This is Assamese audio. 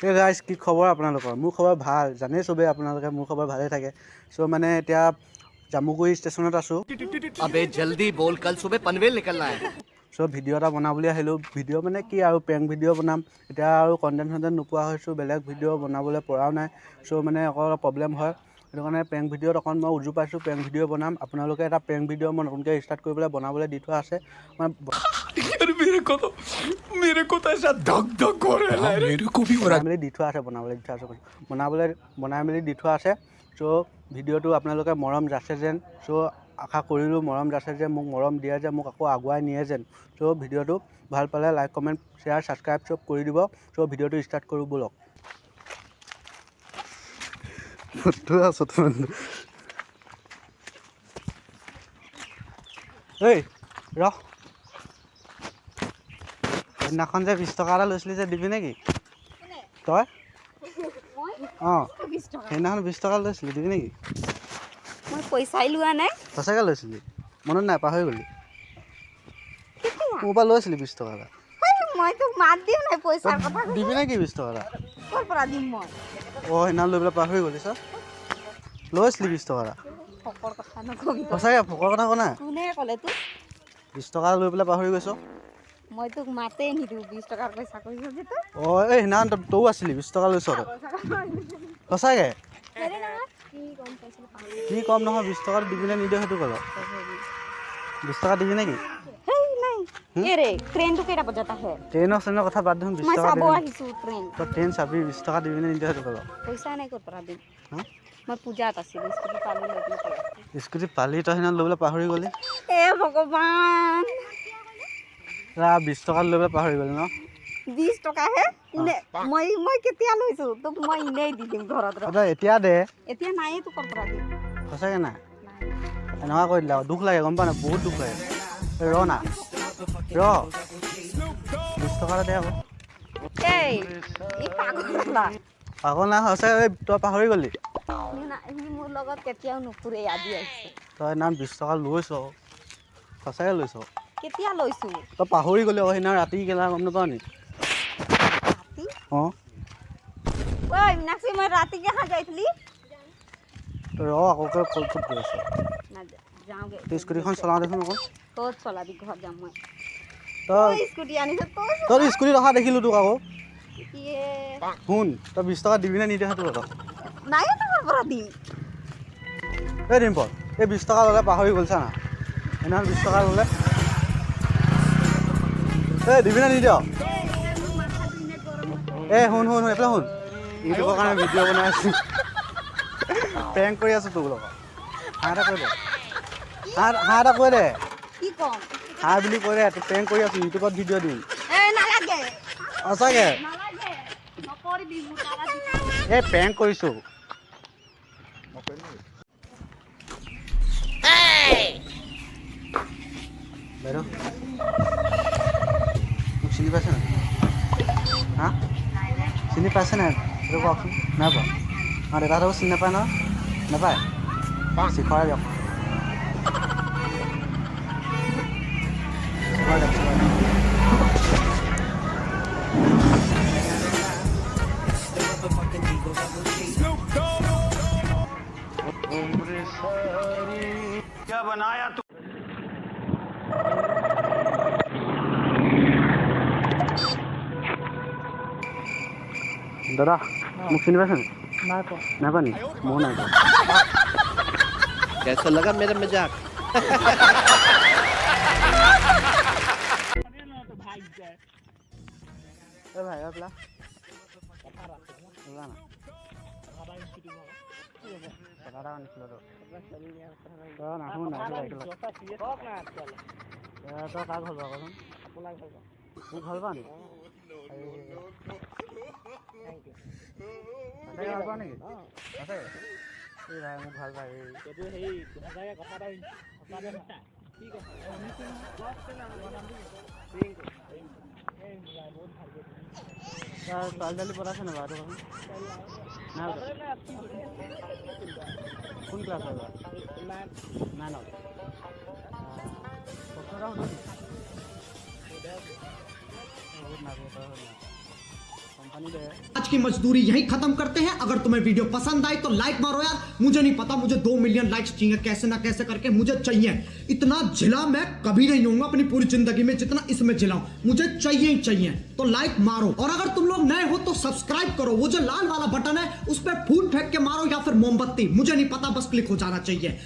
এই গাইজ কি খবৰ আপোনালোকৰ? মোৰ খবৰ ভাল, জানেই চবেই আপোনালোকে মোৰ খবৰ ভালেই থাকে। চ' মানে এতিয়া জামুগুৰি ষ্টেচনত আছোঁ। अबे जल्दी बोल, कल सुबह पनवेल निकलना है। চ' ভিডিঅ' এটা বনাবলৈ আহিলোঁ। ভিডিঅ' মানে কি আৰু প্ৰেংক ভিডিঅ' বনাম। এতিয়া আৰু কণ্টেণ্ট নোপোৱা হৈছোঁ, বেলেগ ভিডিঅ' বনাবলৈ পৰাও নাই। চ' মানে অকল প্ৰব্লেম হয়, সেইটো কাৰণে প্ৰেংক ভিডিঅ'ত অকণ মই উজু পাইছোঁ, প্ৰেংক ভিডিঅ' বনাম। আপোনালোকে এটা প্ৰেংক ভিডিঅ' মই নতুনকৈ ষ্টাৰ্ট কৰিবলৈ বনাবলৈ দি থোৱা আছে। मेरे को तो ऐसा धक धक हो रहा है, मेरे को भी हो रहा है। বনাই মেলি দি থোৱা আছে, বনাই মেলি দি থোৱা আছে। চ' ভিডিঅ'টো আপোনালোকে মৰম যাচে যেন, চ' আশা কৰিলোঁ মৰম যাচে যে, মোক মৰম দিয়ে যে, মোক আকৌ আগুৱাই নিয়ে যেন। চ' ভিডিঅ'টো ভাল পালে লাইক কমেণ্ট শ্বেয়াৰ ছাবস্ক্ৰাইব চব কৰি দিব। চ' ভিডিঅ'টো ষ্টাৰ্ট কৰোঁ ব'লক। এই ৰহ, সেইদিনাখন যে 20 টকা এটা লৈছিলি যে দিবি নেকি তই? অঁ সেইদিনাখন 20 টকা লৈছিলি, দিবি নেকি? মই পইচাই লোৱা নাই। সঁচাকৈ লৈছিলি? মনত নাই, পাহৰি গ'লি? মোৰ পৰা লৈছিলি 20 টকা এটা। মই তোক মাত দিম নাই পইচাৰ কথা। দিবি নেকি 20 টকা এটা? ক'ৰ পৰা দিম মই? অঁ সেইদিনাখন লৈ পেলাই পাহৰি গ'লি চা। লৈছিলি 20 টকা এটা। ফকৰ কথা নকবি। সঁচাকৈ ফকৰ কথা কোৱা নাই। কোনে ক'লে তোক? 20 টকা লৈ পেলাই পাহৰি গৈছ। মই তোক মাতেই নিদিওঁ 20 টকাৰ পইচা কৰিছ যে তই। অঁ এই সেইদিনাখন তইও আছিলি 20 টকা লৈছ তই। সঁচাকৈ কি কম নহয়, 20 টকাত দিবিনে নিদিয় সেইটো ক'ল। 20 টকা দিবি নেকি? ট্ৰেইনটো কেইটা বজাত আহে? ট্ৰেইনৰ চেইনৰ কথা বাদ দিম, 20 মই টকা চাব দিবি। আহিছোঁ ট্ৰেইন। তই ট্ৰেইন চাবি, 20 টকা দিবিনে নিদিয় সেইটো ক'ল। পইচা নাই ক'ৰ পৰা দিম? হা? মই পূজাত আছিলোঁ, স্কুটি পালোঁ লৈ পেলাই। স্কুটি পালি তই সেইদিনা লৈ পেলাই পাহৰি গ'লি। এ ভগৱান, 20 টকা লৈ পেলাই পাহৰি গ'লি ন? 20 টকাহে কোনে? মই কেতিয়া লৈছোঁ? তোক মই এনেই দি দিম ঘৰত। তই এতিয়া দে। এতিয়া নাইয়ে তোক ক'ৰ পৰা দিম? সঁচাকৈ নাই? এনেকুৱা কৰি দিলে আৰু দুখ লাগে, গম পাৱ নাই? বহুত দুখ লাগে। ৰ না, ৰ 20 টকা এটা দে আকৌ। এই পাগল নাই, সঁচাকৈ তই পাহৰি গ'লি। সি মোৰ লগত কেতিয়াও নুফুৰে, আজি আহিছে। তই নাম 20 টকা লৈছ, সঁচাকৈ লৈছ। কেতিয়া লৈছোঁ? তই পাহৰি গ'লি আকৌ সেইদিনা ৰাতি কেলা, গম নাপাৱ নি? ৰাতি? অঁ ঐ মীনাক্ষী, মই ৰাতি কেতিয়া যাইছিলি? ৰ আকৌ ক'ত গৈ আছ? যাওঁগৈ। তই স্কুটিখন চলাওঁ দেখোন আকৌ। ক'ত চলাবি? ঘৰত যাম মই। তই স্কুটি আনিছ তই স্কুটিত অহা দেখিলোঁ তোক আকৌ। ইয়ে শুন, তই 20 টকা দিবিনে নিদিয় সেইটো কথা। নাই তোৰ পৰা দিম। এই ডিম্পল, এই 20 টকা ল'লে পাহৰি গ'ল চা না। সেইদিনাখন 20 টকা ল'লে। এই দিবিনে নিদিয়? এই শুন এইফালে শুন, ইউটিউবৰ কাৰণে ভিডিঅ' বনাই আছোঁ, প্ৰেংক কৰি আছোঁ তোৰ লগত। হাঁহ এটা কৈ দে, হাঁহ এটা কৈ দে, কি ক'ম? হাঁহ বুলি কৈ দে। তোৰ প্ৰেংক কৰি আছোঁ, ইউটিউবত ভিডিঅ' দিম। নালাগে সঁচাকৈ নালাগে, নকৰিবি মোৰ তাৰা। এই প্ৰেংক কৰিছোঁ। বাইদেউ মোক চিনি পাইছে নাই? হা চিনি পাইছে নাই সেইটো কওকচোন। নাই পোৱা? অঁ দেউতাহঁতকো চিনি নাপায় নহয়? নাপায়? শিখৰে দিয়ক, শিখৰে দিয়ক। क्या बनाया तू? দাদা মোক চিনি পাইছে নাই? নাই পোৱা। নাই পোৱা নি? ময়ো নাই পোৱা। कैसा लगा मेरा मजाक? এই ভাই পেলা না কথা আনিছিলোঁ তই নাহো নাই তই কাক ভাল পাওঁ কচোন? মোক ভাল পাওঁ নি? ভাল পাওঁ নেকি? আছে এই ভাই মোক ভাল পায়। ছোৱালী পঠাইছে নাই বাৰু? নাই কোন ক্লাছৰ বাৰু? 9ত। প্ৰশ্ন এটা সুধো নেকি? বহুত নাই कम्पनी दे आज की मजदूरी यही खत्म करते हैं। अगर तुम्हें वीडियो पसंद आई तो लाइक मारो यार। मुझे नहीं पता, मुझे 2 मिलियन लाइक्स चाहिए, कैसे ना कैसे करके मुझे चाहिए। इतना झिला मैं कभी नहीं होऊंगा अपनी पूरी जिंदगी में जितना इसमें झिलाऊं, मुझे चाहिए ही चाहिए। तो लाइक मारो, और अगर तुम लोग नए हो तो सब्सक्राइब करो। वो जो लाल वाला बटन है उस पर फूट फेंक के मारो या फिर मोमबत्ती, मुझे नहीं पता, बस क्लिक हो जाना चाहिए।